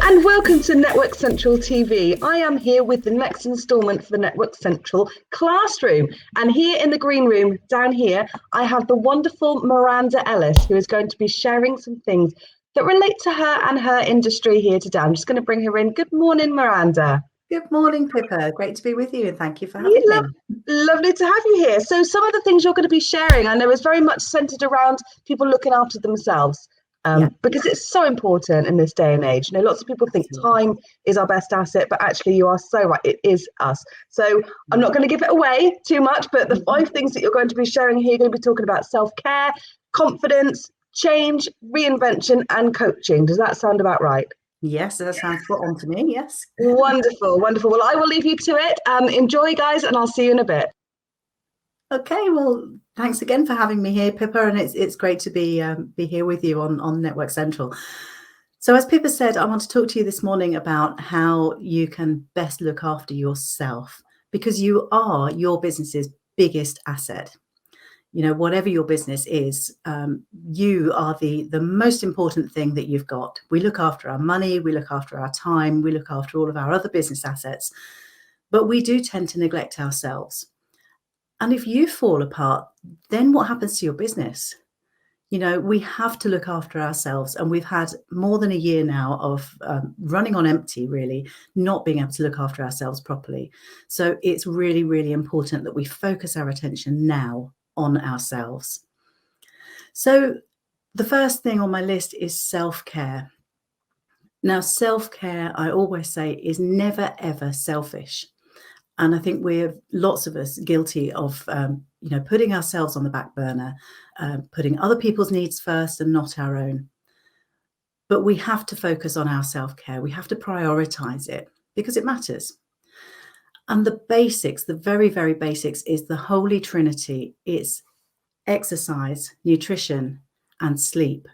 And welcome to Network Central TV. I am here with the next instalment for the Network Central classroom. And here in the green room down here, I have the wonderful Miranda Ellis, who is going to be sharing some things that relate to her and her industry here today. I'm just going to bring her in. Good morning, Miranda. Good morning, Pippa. Great to be with you, and thank you for having me. Lovely to have you here. So some of the things you're going to be sharing, I know, is very much centered around people looking after themselves. Because it's so important in this day and age. You know, lots of people think time is our best asset, but actually you are so right, it is us. So I'm not going to give it away too much, but the 5 things that you're going to be sharing here, you're going to be talking about self-care, confidence, change, reinvention, and coaching. Does that sound about right? Yes, that sounds spot on to me, yes. Wonderful, wonderful. Well, I will leave you to it. Enjoy, guys, and I'll see you in a bit. Okay, well, thanks again for having me here, Pippa, and it's great to be here with you on Network Central. So as Pippa said, I want to talk to you this morning about how you can best look after yourself, because you are your business's biggest asset. You know, whatever your business is, you are the most important thing that you've got. We look after our money, we look after our time, we look after all of our other business assets, but we do tend to neglect ourselves. And if you fall apart, then what happens to your business? You know, we have to look after ourselves. And we've had more than a year now of running on empty, really, not being able to look after ourselves properly. So it's really, really important that we focus our attention now on ourselves. So the first thing on my list is self-care. Now, self-care, I always say, is never, ever selfish. And I think we're lots of us guilty of, putting ourselves on the back burner, putting other people's needs first and not our own. But we have to focus on our self-care. We have to prioritize it because it matters. And the basics, the very, very basics, is the Holy Trinity. It's exercise, nutrition, and sleep.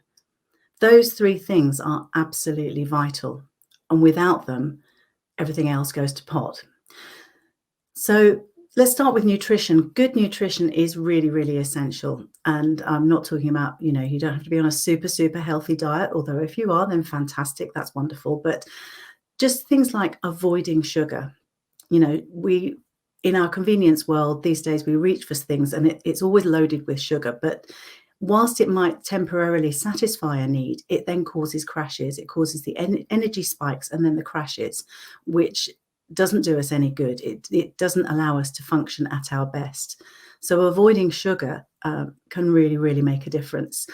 Those 3 things are absolutely vital. And without them, everything else goes to pot. So let's start with nutrition. Good nutrition is really, really essential. And I'm not talking about, you don't have to be on a super, super healthy diet, although if you are, then fantastic, that's wonderful. But just things like avoiding sugar. You know, in our convenience world these days, we reach for things and it's always loaded with sugar. But whilst it might temporarily satisfy a need, it then causes crashes. It causes the energy spikes and then the crashes, which doesn't do us any good. It doesn't allow us to function at our best. So avoiding sugar can really, really make a difference.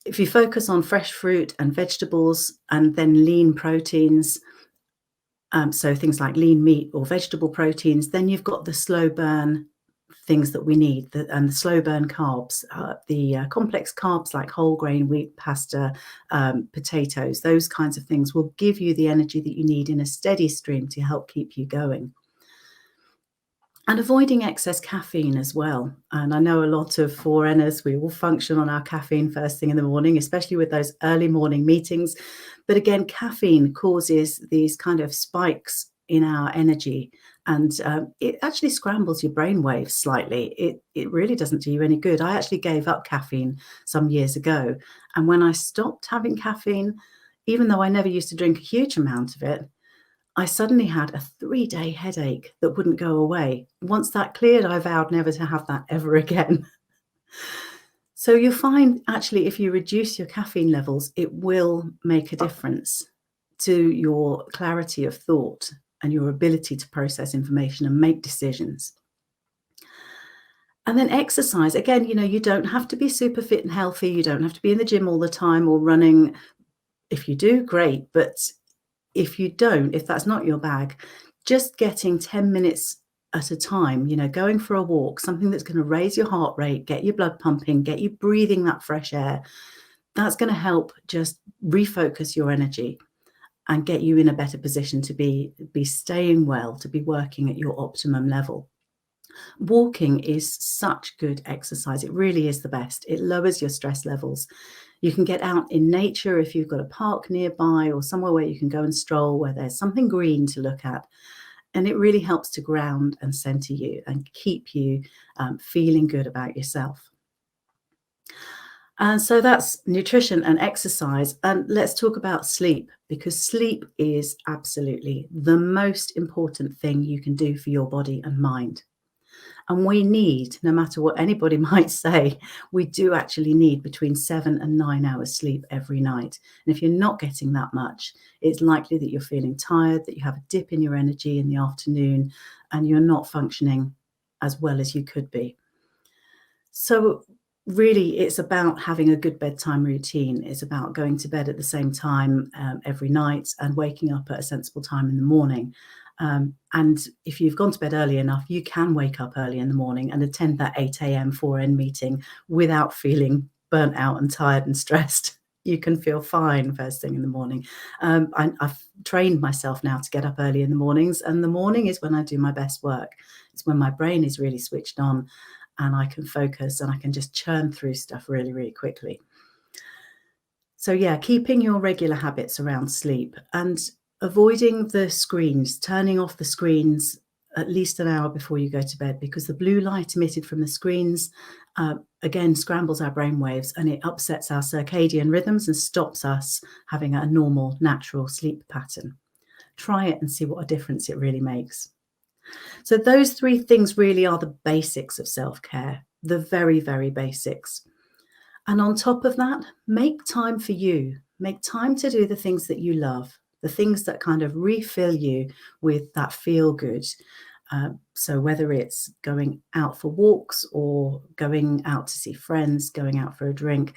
If you focus on fresh fruit and vegetables and then lean proteins, so things like lean meat or vegetable proteins, then you've got the slow burn things that we need, and the slow burn carbs, the complex carbs like whole grain wheat, pasta, potatoes, those kinds of things will give you the energy that you need in a steady stream to help keep you going. And avoiding excess caffeine as well. And I know a lot of 4Ners, we all function on our caffeine first thing in the morning, especially with those early morning meetings. But again, caffeine causes these kind of spikes in our energy, and it actually scrambles your brain waves slightly. It really doesn't do you any good. I actually gave up caffeine some years ago, and when I stopped having caffeine, even though I never used to drink a huge amount of it, I suddenly had a 3-day headache that wouldn't go away. Once that cleared, I vowed never to have that ever again. So you'll find, actually, if you reduce your caffeine levels, it will make a difference to your clarity of thought and your ability to process information and make decisions. And then exercise. Again, you don't have to be super fit and healthy. You don't have to be in the gym all the time or running. If you do, great. But if you don't, if that's not your bag, just getting 10 minutes at a time, going for a walk, something that's going to raise your heart rate, get your blood pumping, get you breathing that fresh air, that's going to help just refocus your energy and get you in a better position to be staying well, to be working at your optimum level. Walking is such good exercise. It really is the best. It lowers your stress levels. You can get out in nature if you've got a park nearby or somewhere where you can go and stroll, where there's something green to look at. And it really helps to ground and center you and keep you feeling good about yourself. And so that's nutrition and exercise. And let's talk about sleep, because sleep is absolutely the most important thing you can do for your body and mind. And we need, no matter what anybody might say, we do actually need between 7 and 9 hours sleep every night. And if you're not getting that much, it's likely that you're feeling tired, that you have a dip in your energy in the afternoon, and you're not functioning as well as you could be. So really, it's about having a good bedtime routine. It's about going to bed at the same time every night and waking up at a sensible time in the morning. And if you've gone to bed early enough, you can wake up early in the morning and attend that 8 a.m. 4N meeting without feeling burnt out and tired and stressed. You can feel fine first thing in the morning. I've trained myself now to get up early in the mornings, and the morning is when I do my best work. It's when my brain is really switched on and I can focus and I can just churn through stuff really, really quickly. So yeah, keeping your regular habits around sleep and avoiding the screens, turning off the screens at least an hour before you go to bed, because the blue light emitted from the screens, again, scrambles our brain waves and it upsets our circadian rhythms and stops us having a normal, natural sleep pattern. Try it and see what a difference it really makes. So those three things really are the basics of self-care, the very, very basics. And on top of that, make time for you. Make time to do the things that you love, the things that kind of refill you with that feel good. So whether it's going out for walks or going out to see friends, going out for a drink,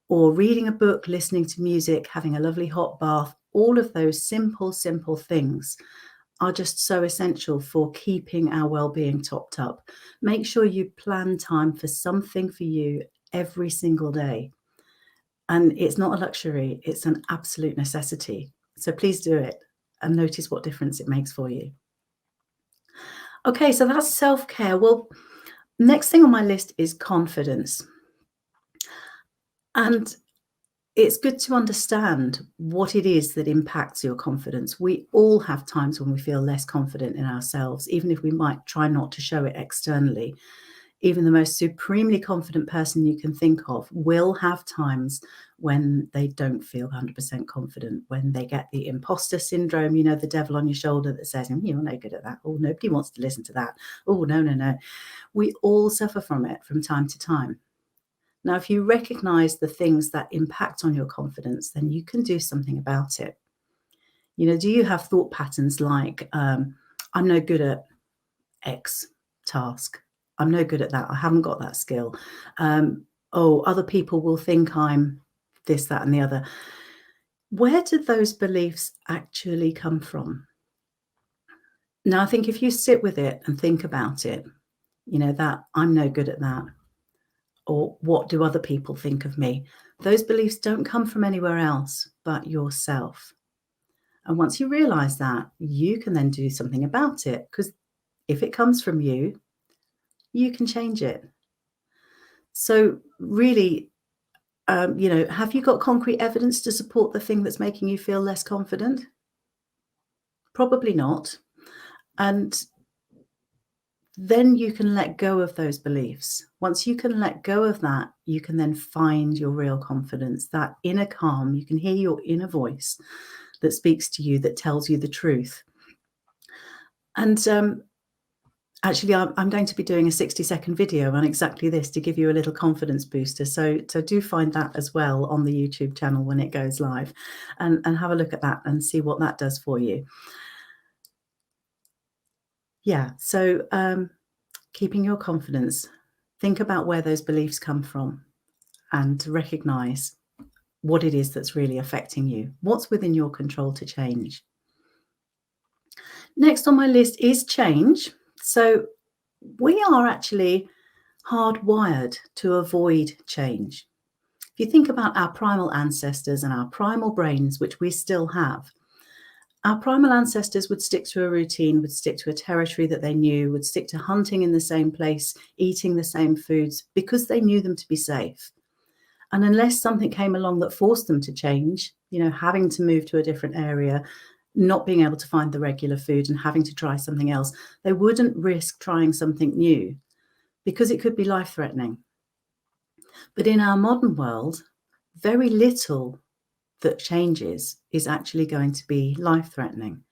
or reading a book, listening to music, having a lovely hot bath, all of those simple, simple things are just so essential for keeping our well-being topped up. Make sure you plan time for something for you every single day. And it's not a luxury, it's an absolute necessity. So please do it and notice what difference it makes for you. Okay, so that's self-care. Well, next thing on my list is confidence. And it's good to understand what it is that impacts your confidence. We all have times when we feel less confident in ourselves, even if we might try not to show it externally. Even the most supremely confident person you can think of will have times when they don't feel 100% confident, when they get the imposter syndrome, you know, the devil on your shoulder that says, you're no good at that. Oh, nobody wants to listen to that. Oh, no, no, no. We all suffer from it from time to time. Now, if you recognize the things that impact on your confidence, then you can do something about it. You know, do you have thought patterns like, I'm no good at X task? I'm no good at that. I haven't got that skill. Other people will think I'm this, that, and the other. Where do those beliefs actually come from? Now, I think if you sit with it and think about it, you know, that I'm no good at that, or what do other people think of me? Those beliefs don't come from anywhere else but yourself. And once you realize that, you can then do something about it, because if it comes from you, you can change it. So really, have you got concrete evidence to support the thing that's making you feel less confident? Probably not. And then you can let go of those beliefs. Once you can let go of that, you can then find your real confidence, that inner calm. You can hear your inner voice that speaks to you, that tells you the truth. And actually, I'm going to be doing a 60-second video on exactly this to give you a little confidence booster. So do find that as well on the YouTube channel when it goes live, and have a look at that and see what that does for you. Yeah, so keeping your confidence, think about where those beliefs come from and recognize what it is that's really affecting you, what's within your control to change. Next on my list is change. So we are actually hardwired to avoid change. If you think about our primal ancestors and our primal brains, which we still have, our primal ancestors would stick to a routine, would stick to a territory that they knew, would stick to hunting in the same place, eating the same foods, because they knew them to be safe. And unless something came along that forced them to change, you know, having to move to a different area, not being able to find the regular food and having to try something else, they wouldn't risk trying something new because it could be life-threatening. But in our modern world, very little that changes is actually going to be life-threatening.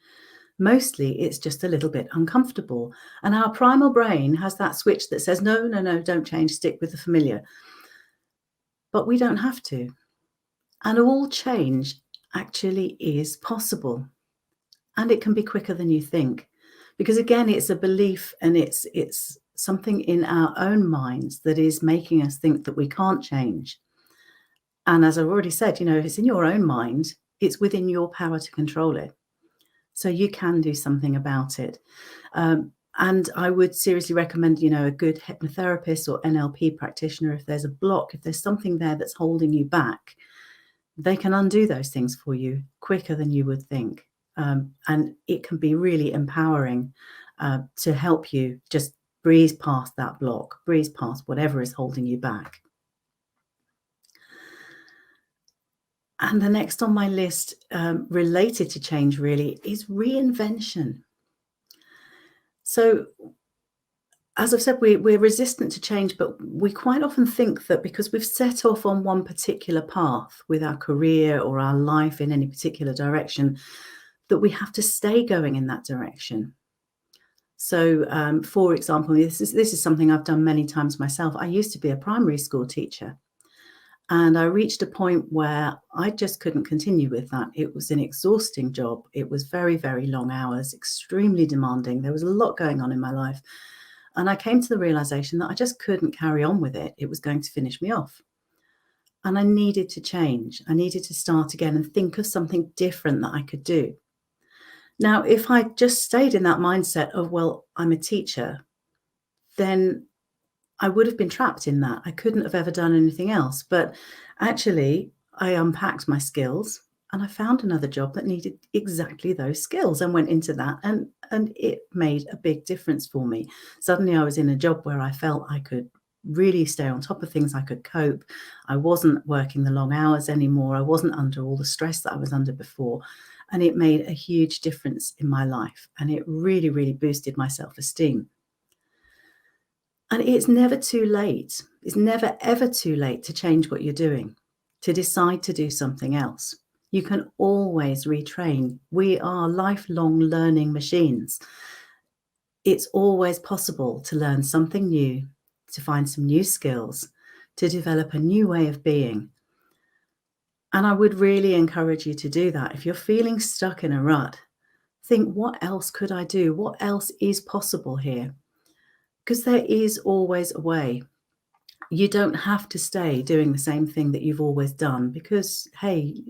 Mostly it's just a little bit uncomfortable. And our primal brain has that switch that says, no, no, no, don't change, stick with the familiar. But we don't have to. And all change actually is possible. And it can be quicker than you think. Because again, it's a belief, and it's something in our own minds that is making us think that we can't change. And as I've already said, if it's in your own mind, it's within your power to control it. So you can do something about it. And I would seriously recommend, a good hypnotherapist or NLP practitioner. If there's a block, if there's something there that's holding you back, they can undo those things for you quicker than you would think. And it can be really empowering to help you just breeze past that block, breeze past whatever is holding you back. And the next on my list related to change really is reinvention. So as I've said, we're resistant to change, but we quite often think that because we've set off on one particular path with our career or our life in any particular direction, that we have to stay going in that direction. So, for example, this is something I've done many times myself. I used to be a primary school teacher, and I reached a point where I just couldn't continue with that. It was an exhausting job. It was very, very long hours, extremely demanding. There was a lot going on in my life. And I came to the realization that I just couldn't carry on with it. It was going to finish me off. And I needed to change. I needed to start again and think of something different that I could do. Now, if I just stayed in that mindset of, well, I'm a teacher, then I would have been trapped in that. I couldn't have ever done anything else. But actually, I unpacked my skills and I found another job that needed exactly those skills and went into that. And it made a big difference for me. Suddenly I was in a job where I felt I could really stay on top of things. I could cope. I wasn't working the long hours anymore. I wasn't under all the stress that I was under before. And it made a huge difference in my life. And it really, really boosted my self-esteem. And it's never too late. It's never, ever too late to change what you're doing, to decide to do something else. You can always retrain. We are lifelong learning machines. It's always possible to learn something new, to find some new skills, to develop a new way of being. And I would really encourage you to do that. If you're feeling stuck in a rut, think, what else could I do? What else is possible here? Because there is always a way. You don't have to stay doing the same thing that you've always done because, hey,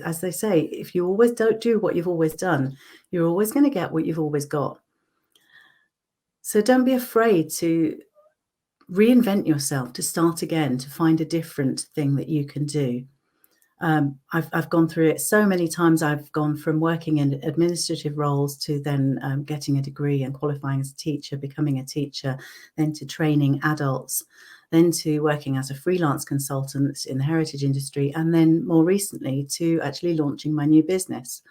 as they say, if you always don't do what you've always done, you're always going to get what you've always got. So don't be afraid to reinvent yourself, to start again, to find a different thing that you can do. I've gone through it so many times. I've gone from working in administrative roles to then getting a degree and qualifying as a teacher, becoming a teacher, then to training adults, then to working as a freelance consultant in the heritage industry, and then more recently to actually launching my new business.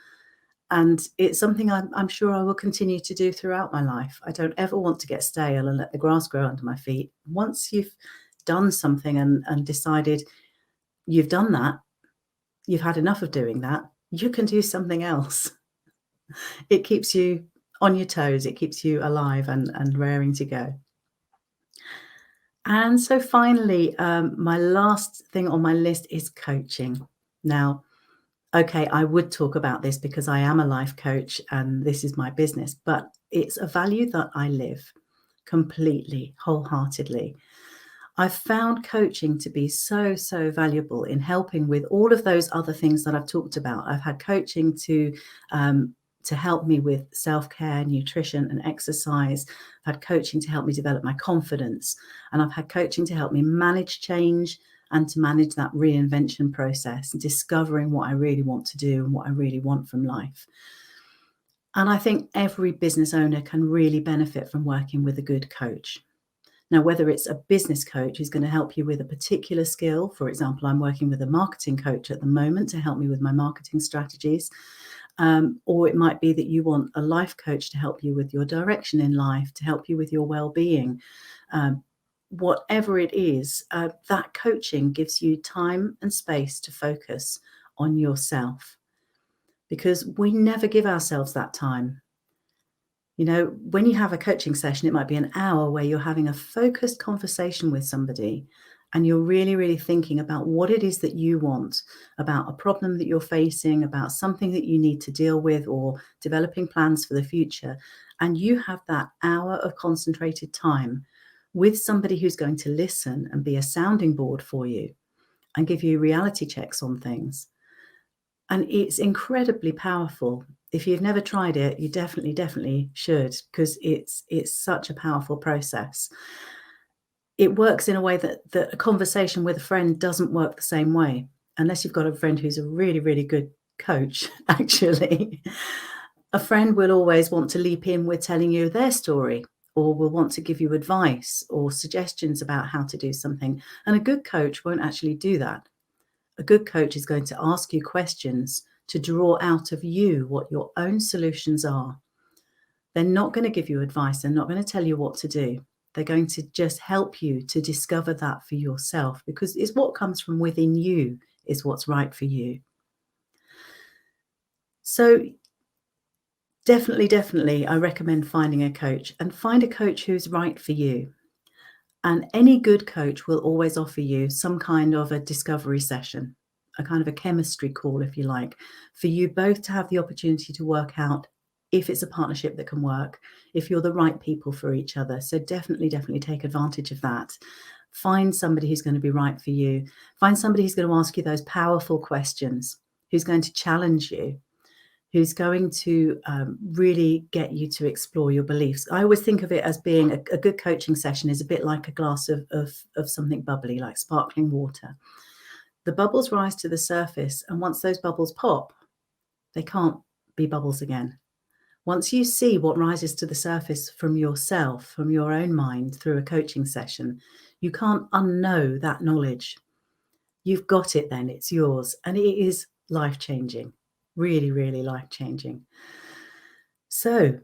And it's something I'm sure I will continue to do throughout my life. I don't ever want to get stale and let the grass grow under my feet. Once you've done something and decided you've done that, you've had enough of doing that, you can do something else. It keeps you on your toes. It keeps you alive and raring to go. And so finally, my last thing on my list is coaching. Now, okay, I would talk about this because I am a life coach and this is my business, but it's a value that I live completely, wholeheartedly. I've found coaching to be so, so valuable in helping with all of those other things that I've talked about. I've had coaching to help me with self-care, nutrition and exercise. I've had coaching to help me develop my confidence. And I've had coaching to help me manage change and to manage that reinvention process and discovering what I really want to do and what I really want from life. And I think every business owner can really benefit from working with a good coach. Now, whether it's a business coach who's going to help you with a particular skill, for example, I'm working with a marketing coach at the moment to help me with my marketing strategies, or it might be that you want a life coach to help you with your direction in life, to help you with your well-being. whatever it is, that coaching gives you time and space to focus on yourself, because we never give ourselves that time. You know, when you have a coaching session, it might be an hour where you're having a focused conversation with somebody and you're really, really thinking about what it is that you want, about a problem that you're facing, about something that you need to deal with, or developing plans for the future. And you have that hour of concentrated time with somebody who's going to listen and be a sounding board for you and give you reality checks on things. And it's incredibly powerful. If you've never tried it, you definitely should, because it's such a powerful process. It works in a way that a conversation with a friend doesn't work the same way, unless you've got a friend who's a really, really good coach, actually. A friend will always want to leap in with telling you their story, or will want to give you advice or suggestions about how to do something. And a good coach won't actually do that. A good coach is going to ask you questions to draw out of you what your own solutions are. They're not going to give you advice. They're not going to tell you what to do. They're going to just help you to discover that for yourself, because it's what comes from within you is what's right for you. So definitely, I recommend finding a coach, and find a coach who's right for you. And any good coach will always offer you some kind of a discovery session, a kind of a chemistry call, if you like, for you both to have the opportunity to work out if it's a partnership that can work, if you're the right people for each other. So definitely take advantage of that. Find somebody who's going to be right for you. Find somebody who's going to ask you those powerful questions, who's going to challenge you, who's going to really get you to explore your beliefs. I always think of it as being a good coaching session is a bit like a glass of something bubbly, like sparkling water. The bubbles rise to the surface, and once those bubbles pop, they can't be bubbles again. Once you see what rises to the surface from yourself, from your own mind through a coaching session, you can't unknow that knowledge. You've got it then, it's yours, and it is life-changing. Really life-changing. So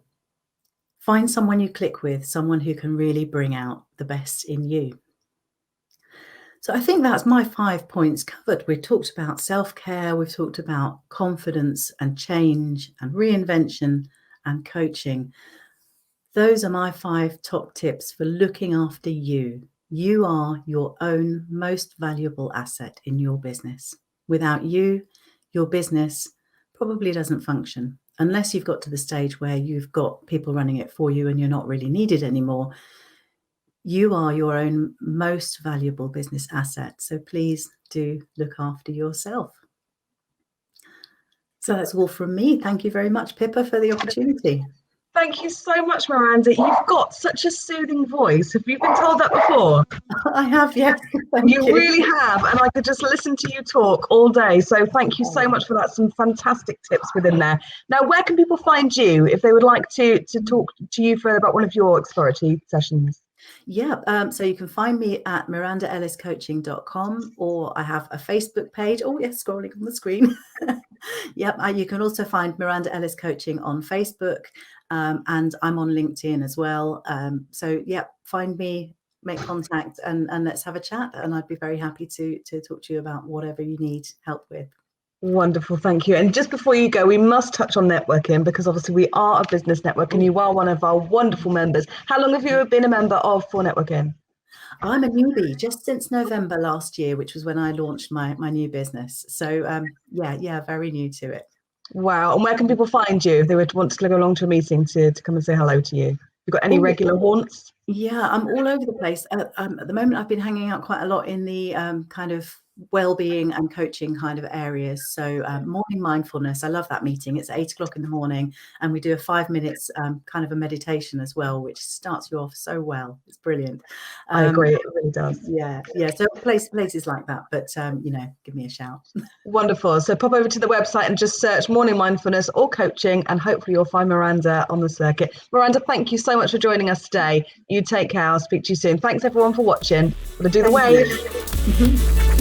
find someone you click with, someone who can really bring out the best in you. So I think that's my 5 points covered. We've talked about self-care, we've talked about confidence and change and reinvention and coaching. Those are my 5 top tips for looking after you. You are your own most valuable asset in your business. Without you, your business probably doesn't function, unless you've got to the stage where you've got people running it for you and you're not really needed anymore. You are your own most valuable business asset. So please do look after yourself. So that's all from me. Thank you very much, Pippa, for the opportunity. Thank you so much, Miranda. You've got such a soothing voice. Have you been told that before? I have, yes. You really have, and I could just listen to you talk all day. So thank you so much for that. Some fantastic tips within there. Now, where can people find you if they would like to talk to you further about one of your exploratory sessions? Yeah, so you can find me at mirandaelliscoaching.com, or I have a Facebook page. Oh, yes, scrolling on the screen. Yep, you can also find Miranda Ellis Coaching on Facebook, and I'm on LinkedIn as well. So, yeah, find me, make contact, and let's have a chat. And I'd be very happy to talk to you about whatever you need help with. Wonderful, thank you. And just before you go, we must touch on networking, because obviously we are a business network and you are one of our wonderful members. How long have you been a member of For Networking? I'm a newbie just since November last year, which was when I launched my new business. So yeah, very new to it. Wow. And where can people find you if they would want to go along to a meeting to come and say hello to you? You got any regular haunts? Yeah, I'm all over the place. At the moment, I've been hanging out quite a lot in the kind of well-being and coaching kind of areas. So morning mindfulness, I love that meeting. It's 8 o'clock in the morning, and we do a 5 minutes kind of a meditation as well, which starts you off so well. It's brilliant. I agree, it really does. Yeah. So places like that, but give me a shout. Wonderful. So pop over to the website and just search morning mindfulness or coaching, and hopefully you'll find Miranda on the circuit. Miranda, thank you so much for joining us today. You take care. I'll speak to you soon. Thanks everyone for watching. We'll do the wave.